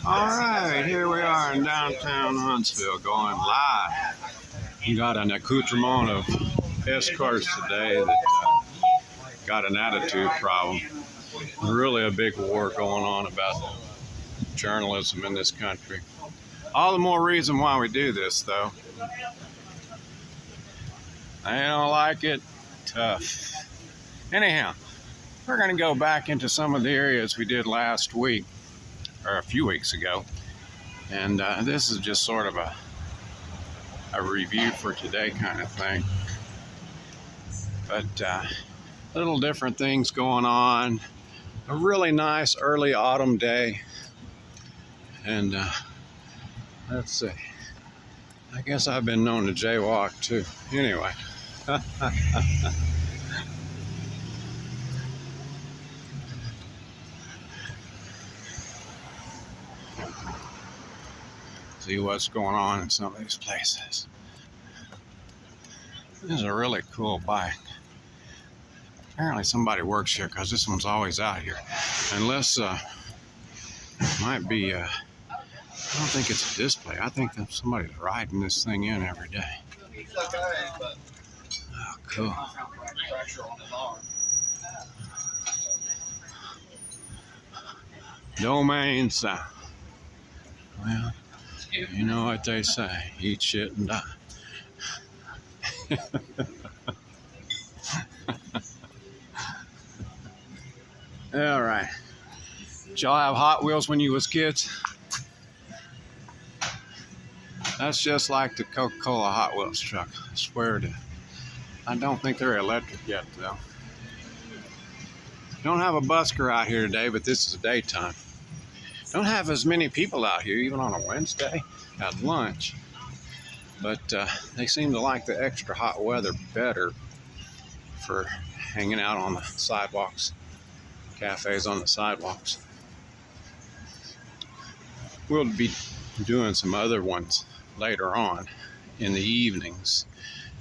Alright, here we are in downtown Huntsville, going live. We got an accoutrement of escorts today that got an attitude problem. Really a big war going on about journalism in this country. All the more reason why we do this, though. I don't like it. Tough. Anyhow, we're going to go back into some of the areas we did last week, or a few weeks ago. And this is just sort of a review for today kind of thing. But little different things going on. A really nice early autumn day. And let's see. I guess I've been known to jaywalk too. Anyway. See what's going on in some of these places. This is a really cool bike. Apparently somebody works here because this one's always out here. Unless might be I don't think it's a display. I think that somebody's riding this thing in every day. Oh, cool. Domain sign. Well, you know what they say, eat shit and die. All right. Did y'all have Hot Wheels when you was kids? That's just like the Coca-Cola Hot Wheels truck. I swear to you. I don't think they're electric yet, though. Don't have a busker out here today, but this is daytime. Don't have as many people out here, even on a Wednesday at lunch. But they seem to like the extra hot weather better for hanging out on the sidewalks, cafes on the sidewalks. We'll be doing some other ones later on in the evenings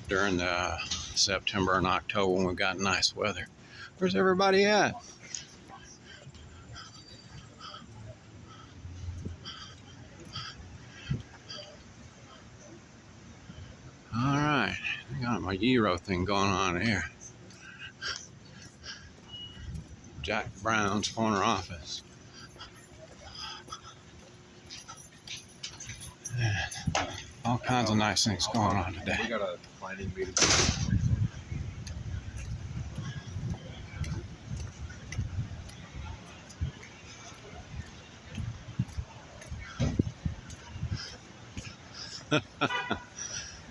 during the September and October when we've got nice weather. Where's everybody at? All right, I got my Euro thing going on here. Jack Brown's corner office. And all kinds of nice things going on today. We got a planning meeting.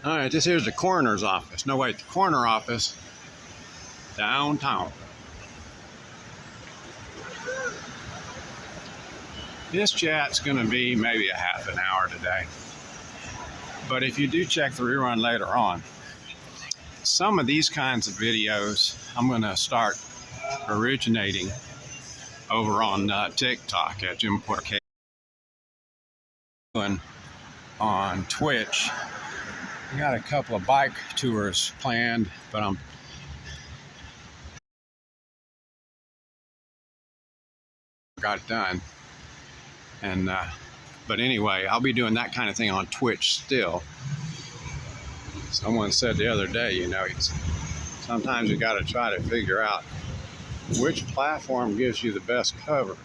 All right, this here's the coroner's office. No, wait, the corner office downtown. This chat's going to be maybe a half an hour today. But if you do check the rerun later on, some of these kinds of videos I'm going to start originating over on TikTok at Jim Porter and on Twitch. I got a couple of bike tours planned, but I'm got it done. And but anyway, I'll be doing that kind of thing on Twitch still. Someone said the other day, you know, sometimes you got to try to figure out which platform gives you the best coverage.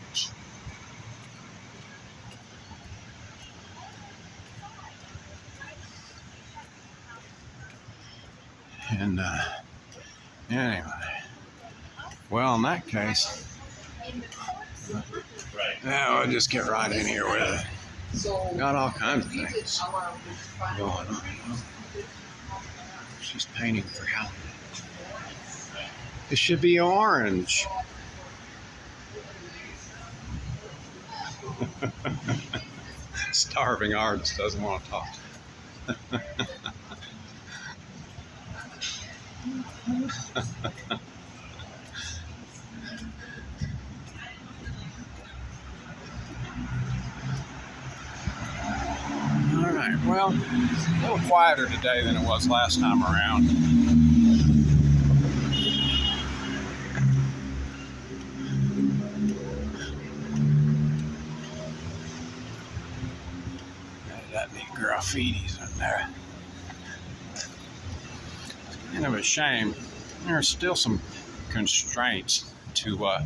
And anyway, well, in that case, yeah, we'll just get right in here with it. Got all kinds of things going on. You know? She's painting for Halloween. It should be orange. Starving artist doesn't want to talk. All right, well, a little quieter today than it was last time around. graffiti's in there. It's kind of a shame. There's still some constraints to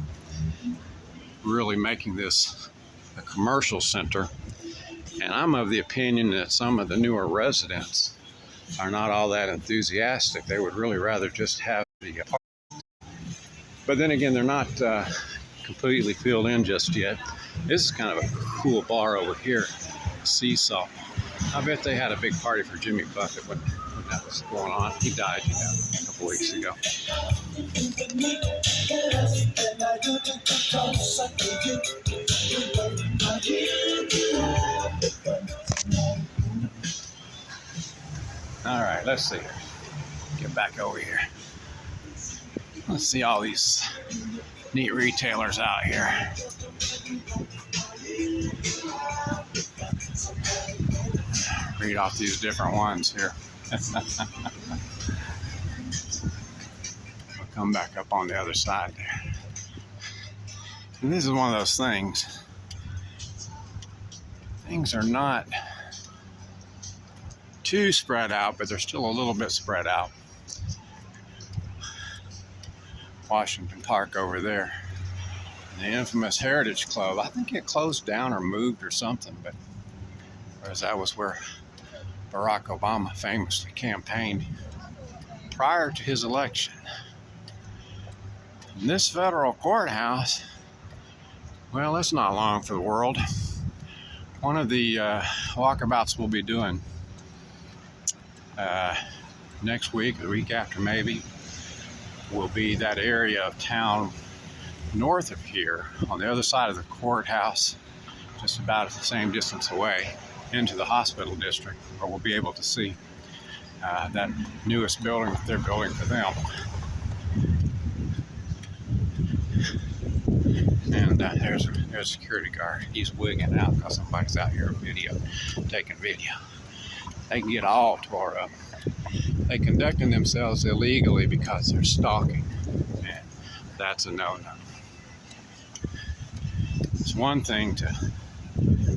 really making this a commercial center. And I'm of the opinion that some of the newer residents are not all that enthusiastic. They would really rather just have the apartment. But then again, they're not completely filled in just yet. This is kind of a cool bar over here, Seesaw. I bet they had a big party for Jimmy Buffett when that was going on. He died, you know, a couple weeks ago. All right, let's see. Get back over here. Let's see all these neat retailers out here. Read off these different ones here. We'll come back up on the other side there. And this is one of those things. Things are not too spread out, but they're still a little bit spread out. Washington Park over there. The infamous Heritage Club. I think it closed down or moved or something, but whereas that was where Barack Obama famously campaigned prior to his election. And this federal courthouse, well, it's not long for the world. One of the walkabouts we'll be doing next week, the week after maybe, will be that area of town north of here on the other side of the courthouse, just about the same distance away into the hospital district, where we'll be able to see that newest building that they're building for them. And there's a security guard. He's wigging out because somebody's out here taking video. They can get all tore up. They conducting themselves illegally because they're stalking, and that's a no-no. It's one thing to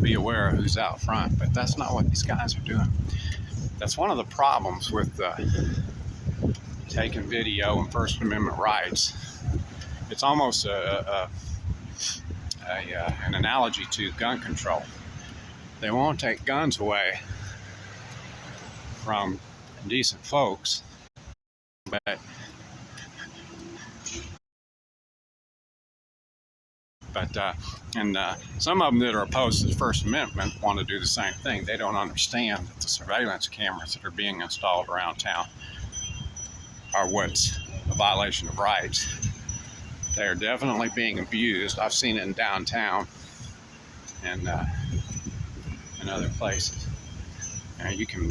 be aware of who's out front, but that's not what these guys are doing. That's one of the problems with taking video and First Amendment rights. It's almost an analogy to gun control. They won't take guns away from decent folks, but some of them that are opposed to the First Amendment want to do the same thing. They don't understand that the surveillance cameras that are being installed around town are what's a violation of rights. They are definitely being abused. I've seen it in downtown and in other places. You can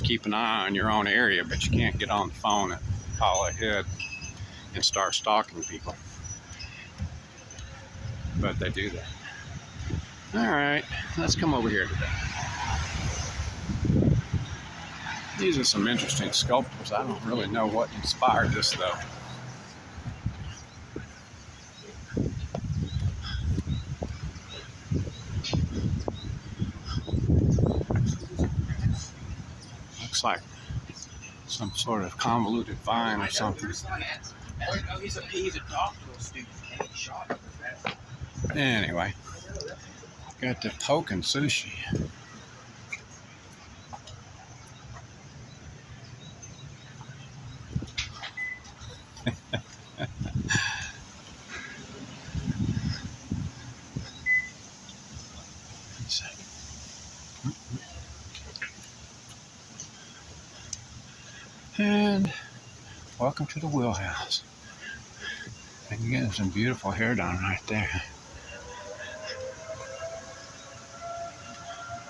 keep an eye on your own area, but you can't get on the phone and call ahead and start stalking people. But they do that. All right, let's come over here today. These are some interesting sculptures. I don't really know what inspired this, though. Looks like some sort of convoluted vine or something. He's a doctoral student. Anyway, got the poke and sushi. And welcome to the wheelhouse. And you get some beautiful hair done right there.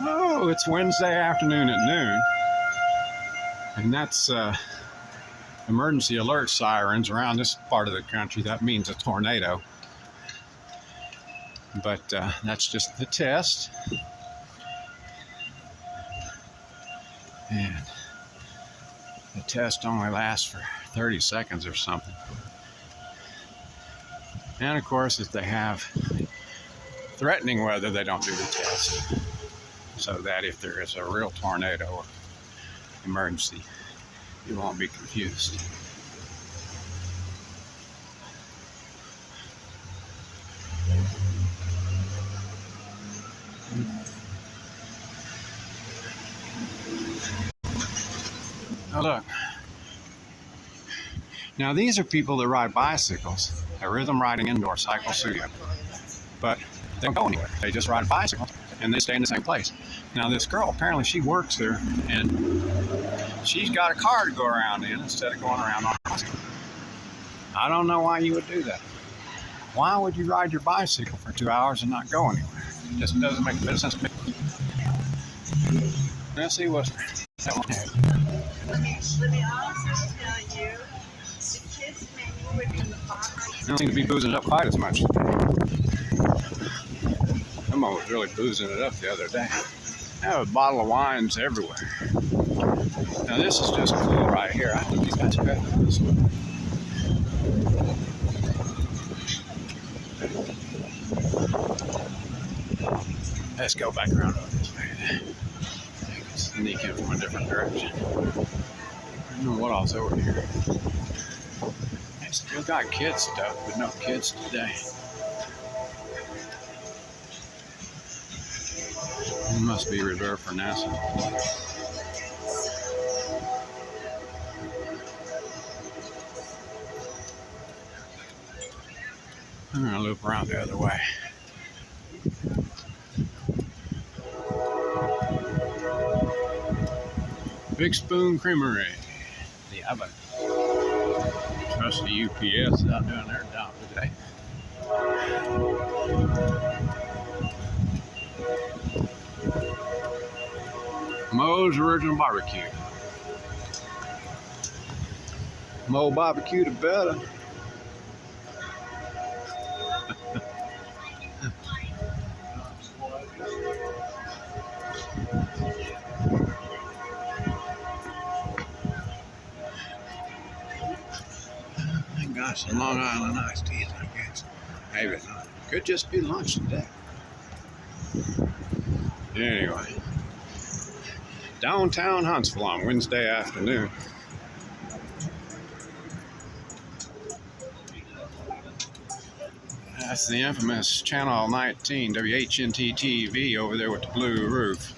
Oh, it's Wednesday afternoon at noon. And that's emergency alert sirens around this part of the country. That means a tornado. But that's just the test. And the test only lasts for 30 seconds or something. And of course, if they have threatening weather, they don't do the test. so that if there is a real tornado or emergency, you won't be confused. Oh, look. Now, these are people that ride bicycles, a rhythm riding indoor cycle studio. But they don't go anywhere. They just ride a bicycle and they stay in the same place. Now, this girl, apparently she works there and she's got a car to go around in instead of going around on a bicycle. I don't know why you would do that. Why would you ride your bicycle for 2 hours and not go anywhere? It just doesn't make a bit of sense to me. Let's see what's that one has. Let me also tell you, the kids' menu would be in the bottom. They don't seem to be boozing it up quite as much. Emma was really boozing it up the other day. I have a bottle of wines everywhere. Now this is just cool right here. I think these guys are better than this one. Let's go back around this way. Sneak in from a different direction. I don't know what else over here. They still got kids stuff, but no kids today. It must be reserved for NASA. I'm gonna loop around the other way. Big Spoon Creamery, the oven. Trusty UPS out doing their job today. Moe's Original Barbecue. Mo barbecue the better. Got some Long Island iced teas, I guess. Maybe not. Could just be lunch today. Anyway, downtown Huntsville on Wednesday afternoon. That's the infamous Channel 19 WHNT TV over there with the blue roof.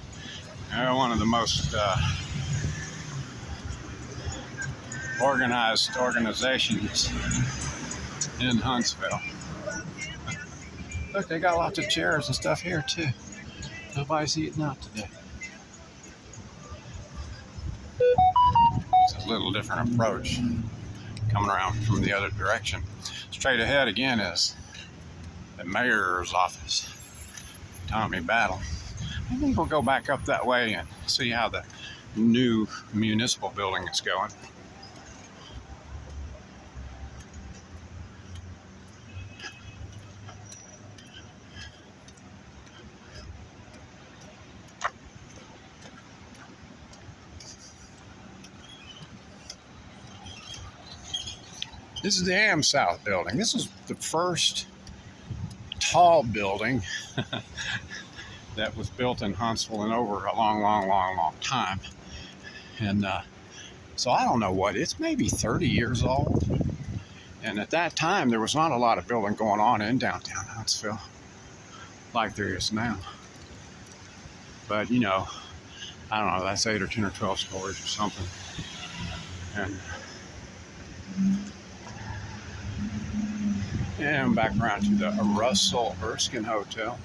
They're one of the most organized organizations in Huntsville. Look, they got lots of chairs and stuff here too. Nobody's eating out today. It's a little different approach coming around from the other direction. Straight ahead again is the mayor's office, Tommy Battle. I think we'll go back up that way and see how the new municipal building is going. This is the Am South building. This is the first tall building that was built in Huntsville in over a long time. And so I don't know what, it's maybe 30 years old. And at that time, there was not a lot of building going on in downtown Huntsville like there is now. But, you know, I don't know, that's 8 or 10 or 12 stories or something. And back around to the Russell Erskine Hotel.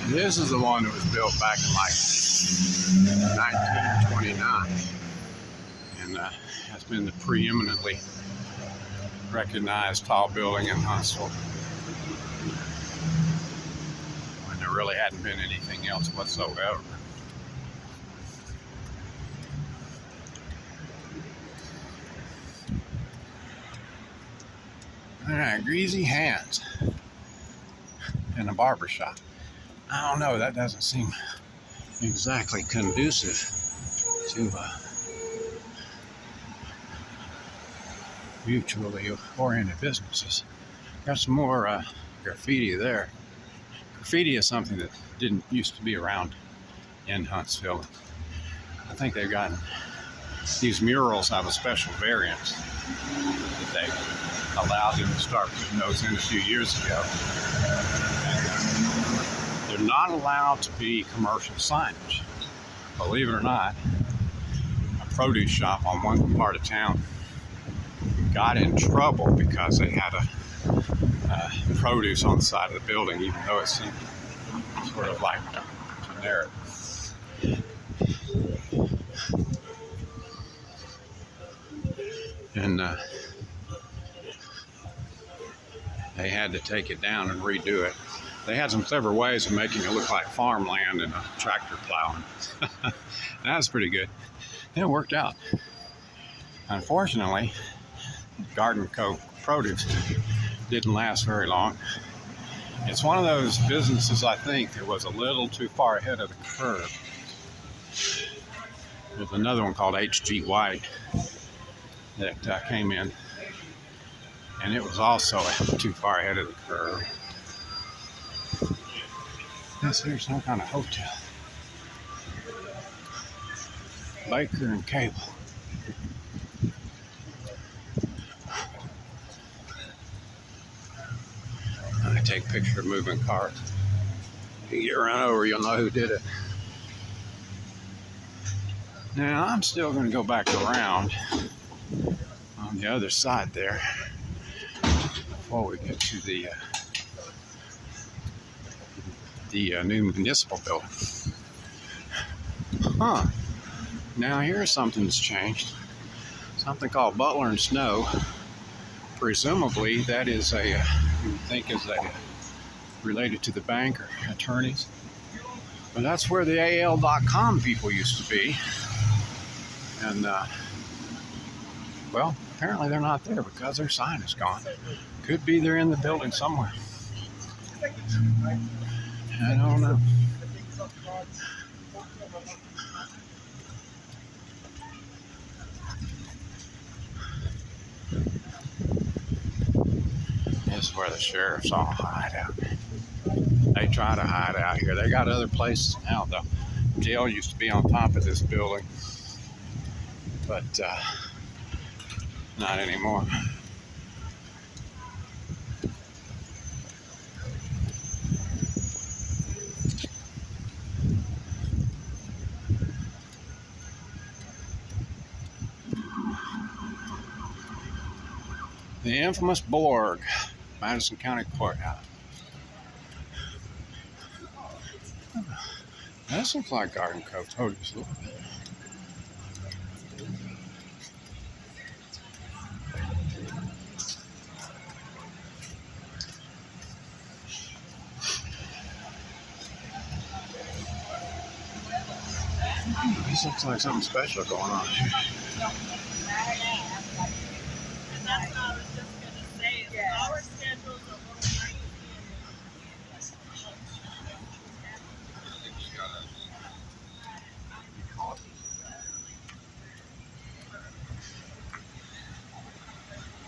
And this is the one that was built back in like 1929. And has been the preeminently recognized tall building in Huntsville, when there really hadn't been anything else whatsoever. All right, greasy hands in a barber shop. I don't know, that doesn't seem exactly conducive to mutually oriented businesses. Got some more graffiti there. Graffiti is something that didn't used to be around in Huntsville. I think they've gotten, these murals have a special variant that they allowed them to start putting those in a few years ago. And they're not allowed to be commercial signage. Believe it or not, a produce shop on one part of town got in trouble because they had a produce on the side of the building, even though it seemed sort of like generic. And they had to take it down and redo it. They had some clever ways of making it look like farmland and a tractor plowing. That was pretty good. It worked out. Unfortunately, Garden Cove produce didn't last very long. It's one of those businesses, I think, that was a little too far ahead of the curve. There's another one called H.G. White that came in, and it was also too far ahead of the curve. This here's some kind of hotel. Baker and Cable. I take a picture of moving cars. If you get run over, you'll know who did it. Now, I'm still going to go back around on the other side there before we get to the new municipal building. Huh. Now, here's something that's changed. Something called Butler and Snow. Presumably, that is a, you would think is a related to the bank or attorneys. But that's where the AL.com people used to be. And, well, apparently they're not there because their sign is gone. Could be they're in the building somewhere. I don't know. This is where the sheriffs all hide out. They try to hide out here. They got other places now. The jail used to be on top of this building, but not anymore. The infamous Borg, Madison County Courthouse. This looks like Garden Cove produce a little bit. This looks like something special going on here. That's what I was just going to say. Yeah. Our schedules are a little crazy.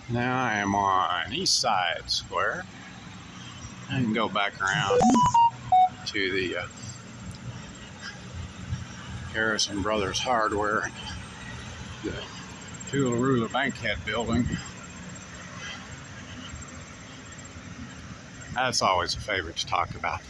Now I am on East Side Square. I can go back around to the Harrison Brothers Hardware, the Toolaroola Bankhead building. That's always a favorite to talk about.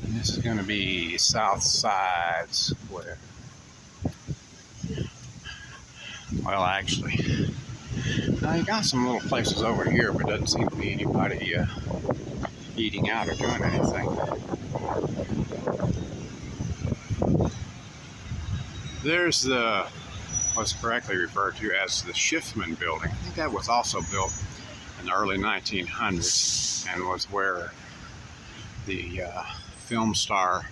This is going to be South Side Square. Well, actually, now you got some little places over here, but doesn't seem to be anybody eating out or doing anything. There's what's correctly referred to as the Schiffman building. I think that was also built in the early 1900s and was where the film star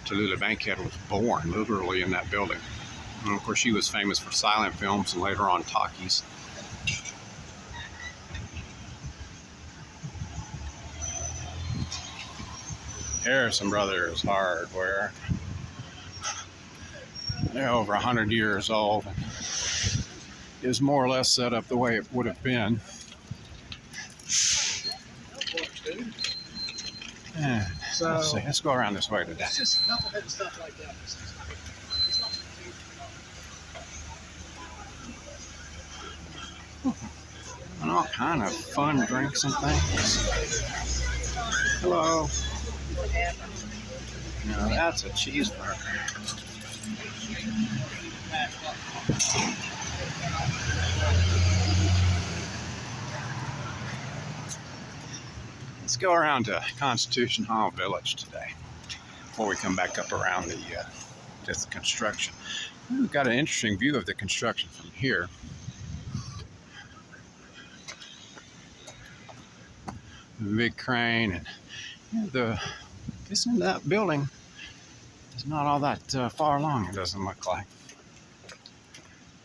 Tallulah Bankhead was born, literally in that building. And of course, she was famous for silent films and later on talkies. Harrison Brothers Hardware. They're over 100 years old. Is more or less set up the way it would have been. And let's see. Let's go around this way today. It's just knucklehead and stuff like that. And all kind of fun drinks and things. Hello. Now that's a cheeseburger. Let's go around to Constitution Hall Village today before we come back up around the this construction. We've got an interesting view of the construction from here. The big crane and isn't that building is not all that far along, it doesn't look like.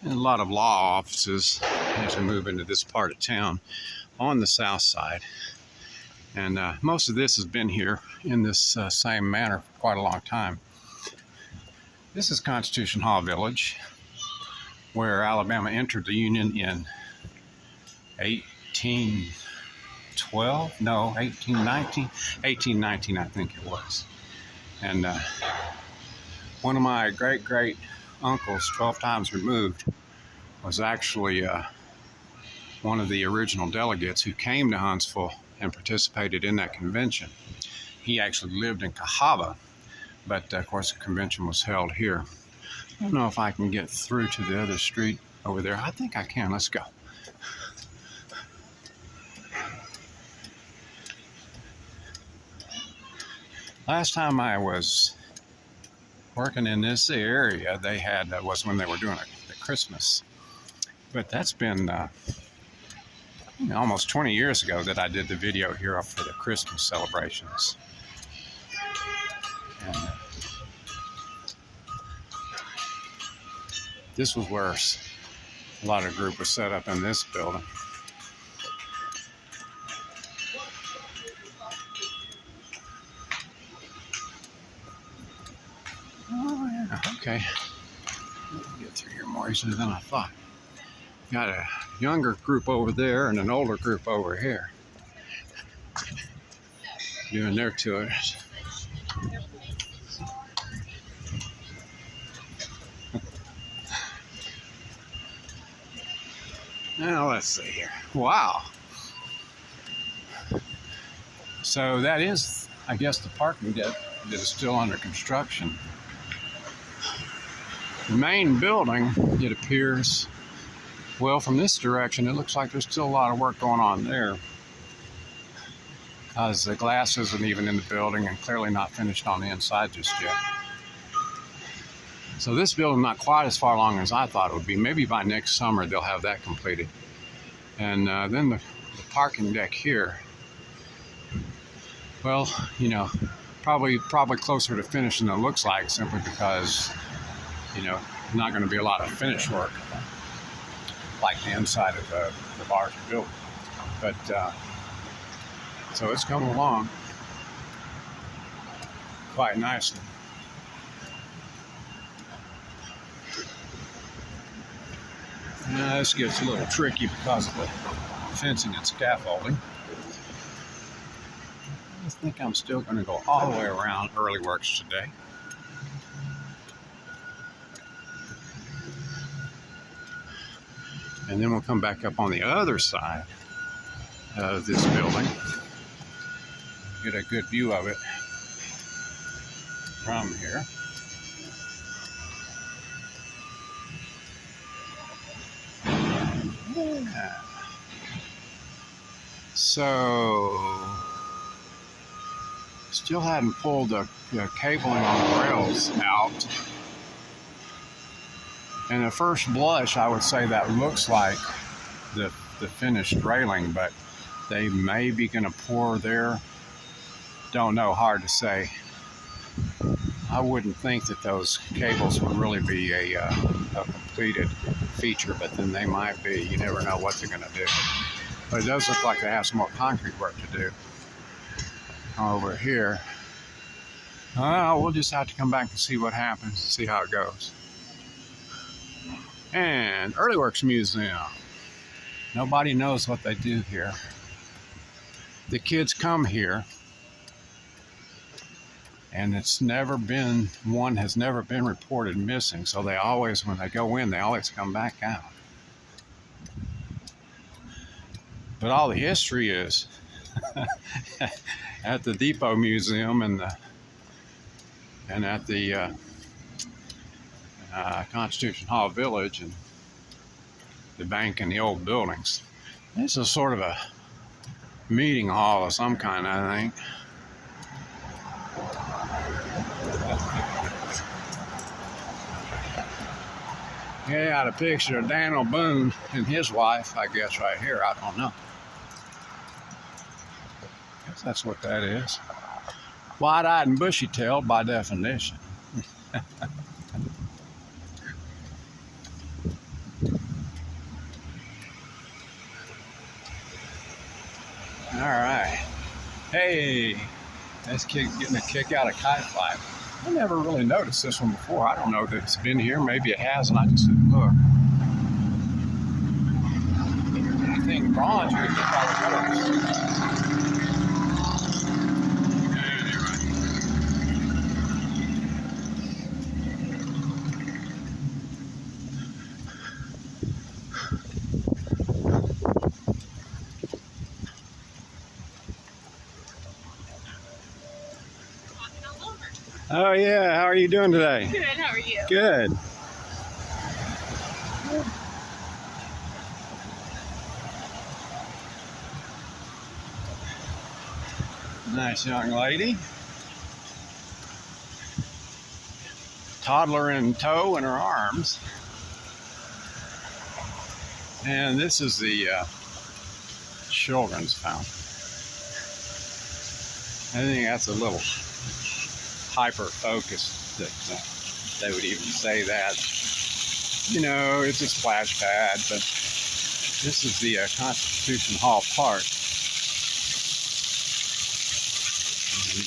And a lot of law offices as we move into this part of town on the south side. And most of this has been here in this same manner for quite a long time. This is Constitution Hall Village, where Alabama entered the Union in 1819, I think it was. And one of my great uncles, 12 times removed, was actually one of the original delegates who came to Huntsville and participated in that convention. He actually lived in Cahaba, but of course the convention was held here. I don't know if I can get through to the other street over there. I think I can. Let's go. Last time I was working in this area, they had was when they were doing the Christmas. But that's been almost 20 years ago that I did the video here for the Christmas celebrations. And this was where a lot of group was set up in this building. Oh yeah, okay. Get through here more easily than I thought. Got a younger group over there and an older group over here doing their tours. Now let's see here. Wow. So that is, I guess, the parking deck that is still under construction. The main building, it appears, well, from this direction, it looks like there's still a lot of work going on there. Because the glass isn't even in the building and clearly not finished on the inside just yet. So this building not quite as far along as I thought it would be. Maybe by next summer they'll have that completed. And then the parking deck here, well, probably closer to finishing than it looks like, simply because, not going to be a lot of finish work like the inside of the larger building. But so it's coming along quite nicely. Now this gets a little tricky because of the fencing and scaffolding. I think I'm still going to go all the way around Early Works today. And then we'll come back up on the other side of this building. Get a good view of it from here. Yeah. So, still hadn't pulled the cabling on the rails out. And at first blush, I would say that looks like the finished railing, but they may be going to pour there. Don't know, hard to say. I wouldn't think that those cables would really be a completed feature, but then they might be. You never know what they're going to do. But it does look like they have some more concrete work to do over here. We'll just have to come back and see what happens, see how it goes. And Early Works Museum. Nobody knows what they do here. The kids come here, and one has never been reported missing, so they always, when they go in, they always come back out. But all the history is at the Depot Museum and at the Constitution Hall Village and the bank and the old buildings. This is sort of a meeting hall of some kind, I think. Yeah, got a picture of Daniel Boone and his wife, I guess, right here. I don't know. I guess that's what that is. Wide-eyed and bushy-tailed by definition. All right. Hey, this kid's getting a kick out of kite flying. I never really noticed this one before. I don't know if it's been here. Maybe it has, and I just didn't look. Anything bronze, you can get all the colors. Oh yeah, how are you doing today? Good, how are you? Good. Nice young lady. Toddler in tow in her arms. And this is the children's fountain. I think that's a little hyper-focused that they would even say that. You know, it's a splash pad, but this is the Constitution Hall Park. And,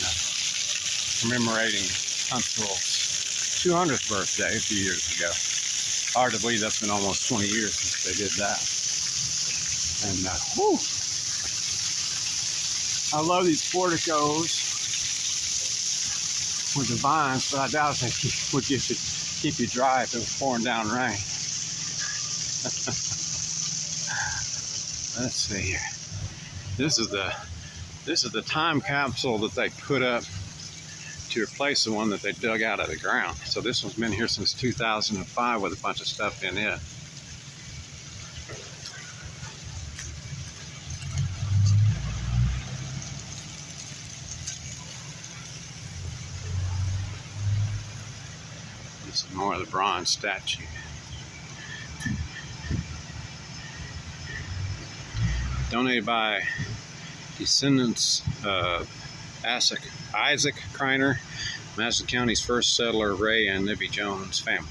commemorating Huntsville's 200th birthday a few years ago. Hard to believe that's been almost 20 years since they did that. And, whew, I love these porticos with the vines, but I doubt they would keep you dry if it was pouring down rain. Let's see here. This is the time capsule that they put up to replace the one that they dug out of the ground. So this one's been here since 2005 with a bunch of stuff in it. This is more of the bronze statue. Donated by descendants of Isaac Kreiner, Madison County's first settler, Ray and Libby Jones family.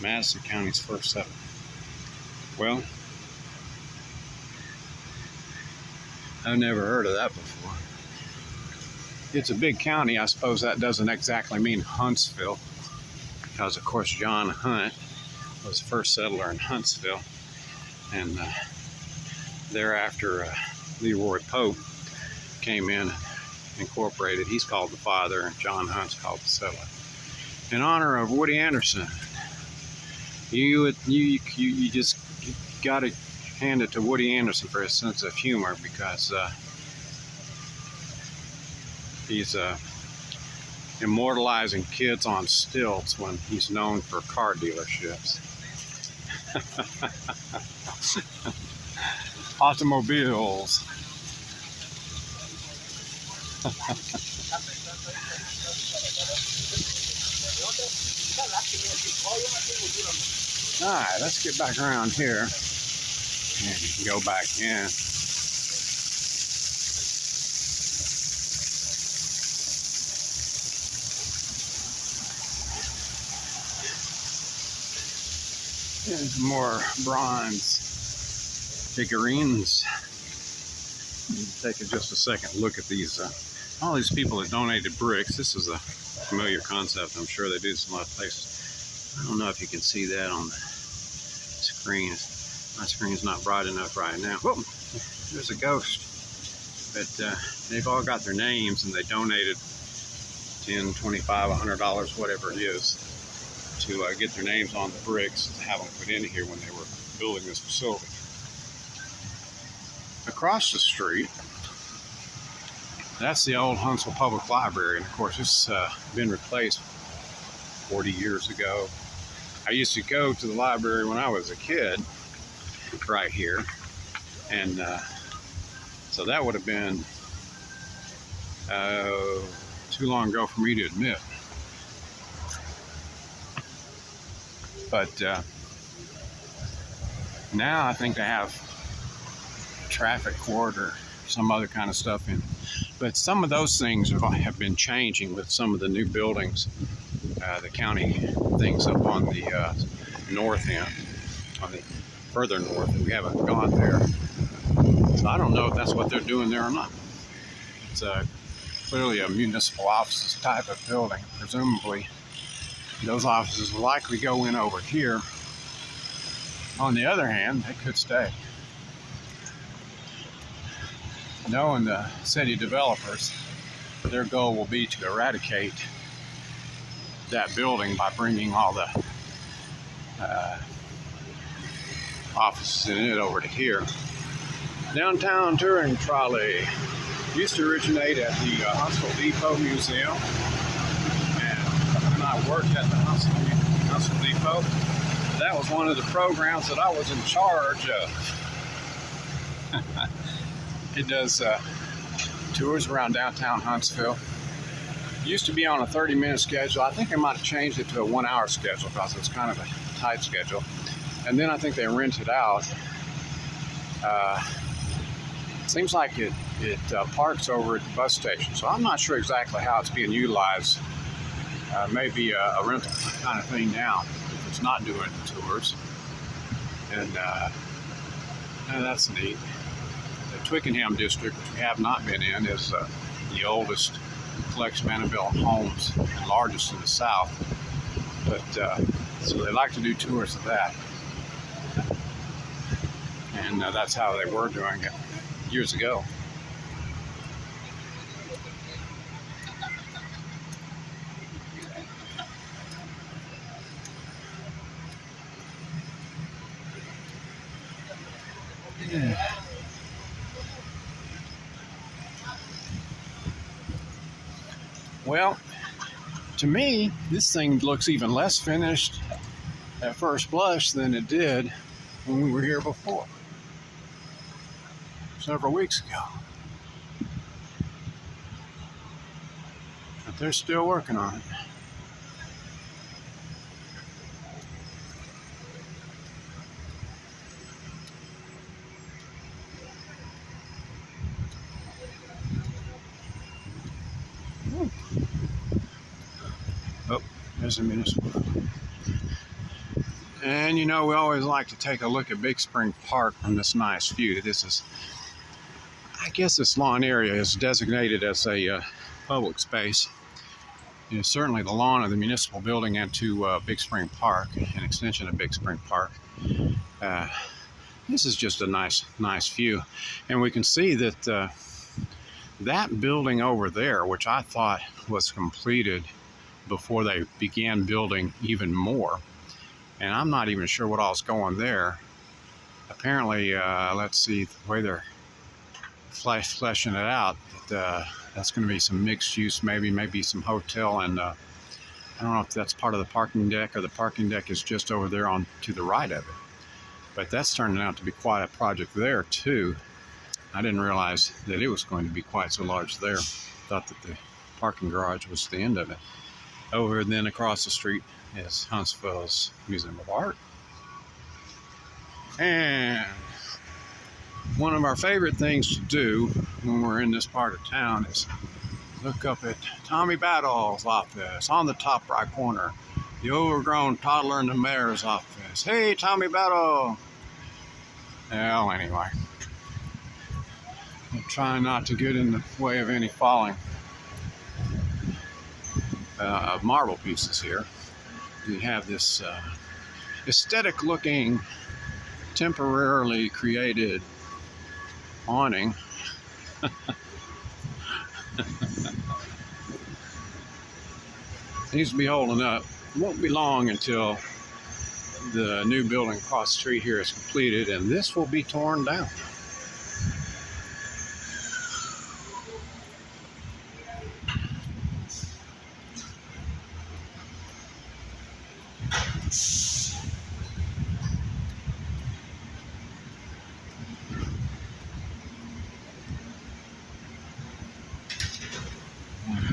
Madison County's first settler. Well, I've never heard of that before. It's a big county. I suppose that doesn't exactly mean Huntsville, because of course John Hunt was the first settler in Huntsville, and thereafter Leroy Pope came in and incorporated. He's called the father, and John Hunt's called the settler. In honor of Woody Anderson, you just got to hand it to Woody Anderson for his sense of humor, because he's immortalizing kids on stilts when he's known for car dealerships. Automobiles. All right, let's get back around here and go back in. There's more bronze figurines. Take just a second look at these. All these people that donated bricks. This is a familiar concept. I'm sure they do some other places. I don't know if you can see that on the screen. My screen's not bright enough right now. Whoa, there's a ghost. But they've all got their names, and they donated $10, $25, $100, whatever it is, to get their names on the bricks to have them put in here when they were building this facility. Across the street, that's the old Huntsville Public Library, and of course it's been replaced 40 years ago. I used to go to the library when I was a kid right here, and so that would have been too long ago for me to admit. But now I think they have traffic court or some other kind of stuff in. But some of those things have been changing with some of the new buildings, the county things up on the north end, on the further north. We haven't gone there. So I don't know if that's what they're doing there or not. It's clearly a municipal offices type of building. Presumably, those offices will likely go in over here. On the other hand, they could stay. Knowing the city developers, their goal will be to eradicate that building by bringing all the offices in it over to here. Downtown touring trolley used to originate at the Huntsville Depot Museum, and when I worked at the Huntsville Depot, that was one of the programs that I was in charge of. It does tours around downtown Huntsville. It used to be on a 30-minute schedule. I think they might have changed it to a 1-hour schedule because it's kind of a tight schedule. And then I think they rent it out. Seems like it parks over at the bus station. So I'm not sure exactly how it's being utilized. Maybe a rental kind of thing now if it's not doing tours. And that's neat. The Twickenham district, which we have not been in, is the oldest collection of abandoned homes and largest in the South. But so they like to do tours of that, and that's how they were doing it years ago. Yeah. Well, to me, this thing looks even less finished at first blush than it did when we were here before, several weeks ago. But they're still working on it. Oh, there's a municipal. And you know, we always like to take a look at Big Spring Park from this nice view. This is, I guess this lawn area is designated as a public space. It's certainly the lawn of the municipal building into Big Spring Park, an extension of Big Spring Park. This is just a nice view. And we can see that that building over there, which I thought was completed before they began building even more, and I'm not even sure what all's going there. Apparently, let's see, the way they're fleshing it out, that's going to be some mixed use, maybe some hotel, and I don't know if that's part of the parking deck or the parking deck is just over there on to the right of it. But that's turning out to be quite a project there too. I didn't realize that it was going to be quite so large there. Thought that the parking garage was the end of it. Over and then across the street is Huntsville's Museum of Art. And one of our favorite things to do when we're in this part of town is look up at Tommy Battle's office on the top right corner. The overgrown toddler in the mayor's office. Hey, Tommy Battle! Well, anyway. I'm trying not to get in the way of any falling of marble pieces here. We have this aesthetic looking, temporarily created awning. Needs to be holding up. It won't be long until the new building across the street here is completed, and this will be torn down.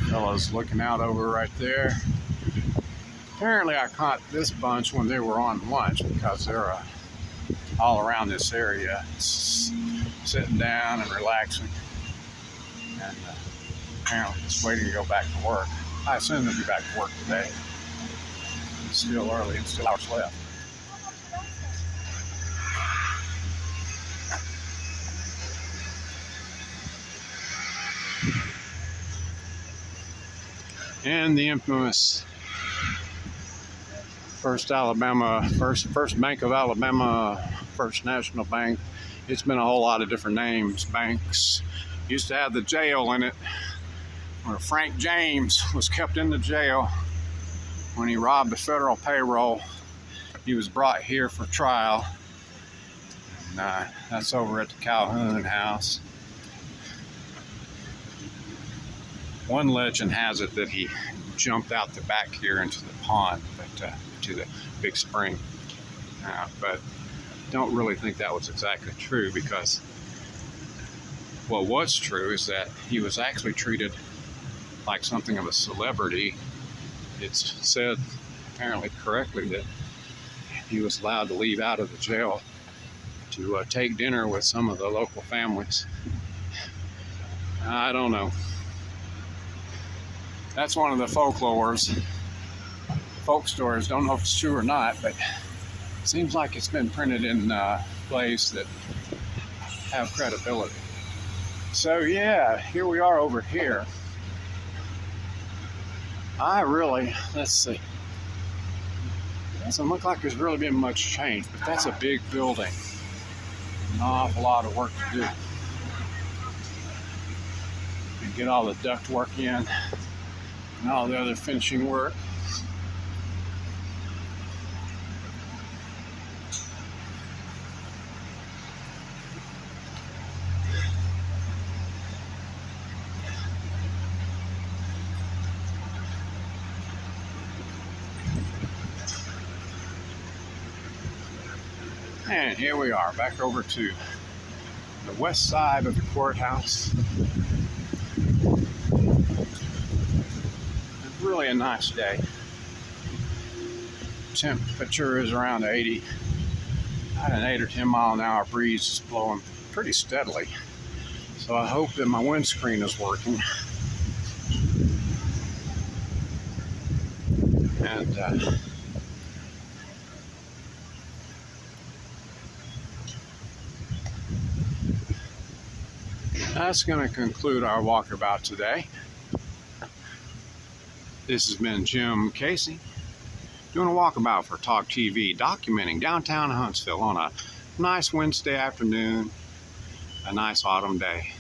Fellows looking out over right there. Apparently I caught this bunch when they were on lunch, because they're all around this area sitting down and relaxing, and apparently just waiting to go back to work. I assume they'll be back to work today. It's still early and still hours left. And the infamous First Bank of Alabama, First National Bank. It's been a whole lot of different names. Banks used to have the jail in it, where Frank James was kept in the jail when he robbed the federal payroll. He was brought here for trial. And, that's over at the Calhoun house. One legend has it that he jumped out the back here into the pond, to the big spring. But don't really think that was exactly true, because what was true is that he was actually treated like something of a celebrity. It's said, apparently correctly, that he was allowed to leave out of the jail to take dinner with some of the local families. I don't know. That's one of the folk stories. Don't know if it's true or not, but it seems like it's been printed in plays that have credibility. So yeah, here we are over here. Let's see. Doesn't look like there's really been much change, but that's a big building. An awful lot of work to do. You get all the duct work in, and all the other finishing work. And here we are, back over to the west side of the courthouse. It's really a nice day. Temperature is around 80. About an 8 or 10 mile an hour breeze is blowing pretty steadily. So I hope that my windscreen is working. And that's going to conclude our walkabout today. This has been Jim Casey doing a walkabout for Talk TV, documenting downtown Huntsville on a nice Wednesday afternoon, a nice autumn day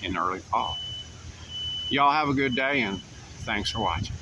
in early fall. Y'all have a good day, and thanks for watching.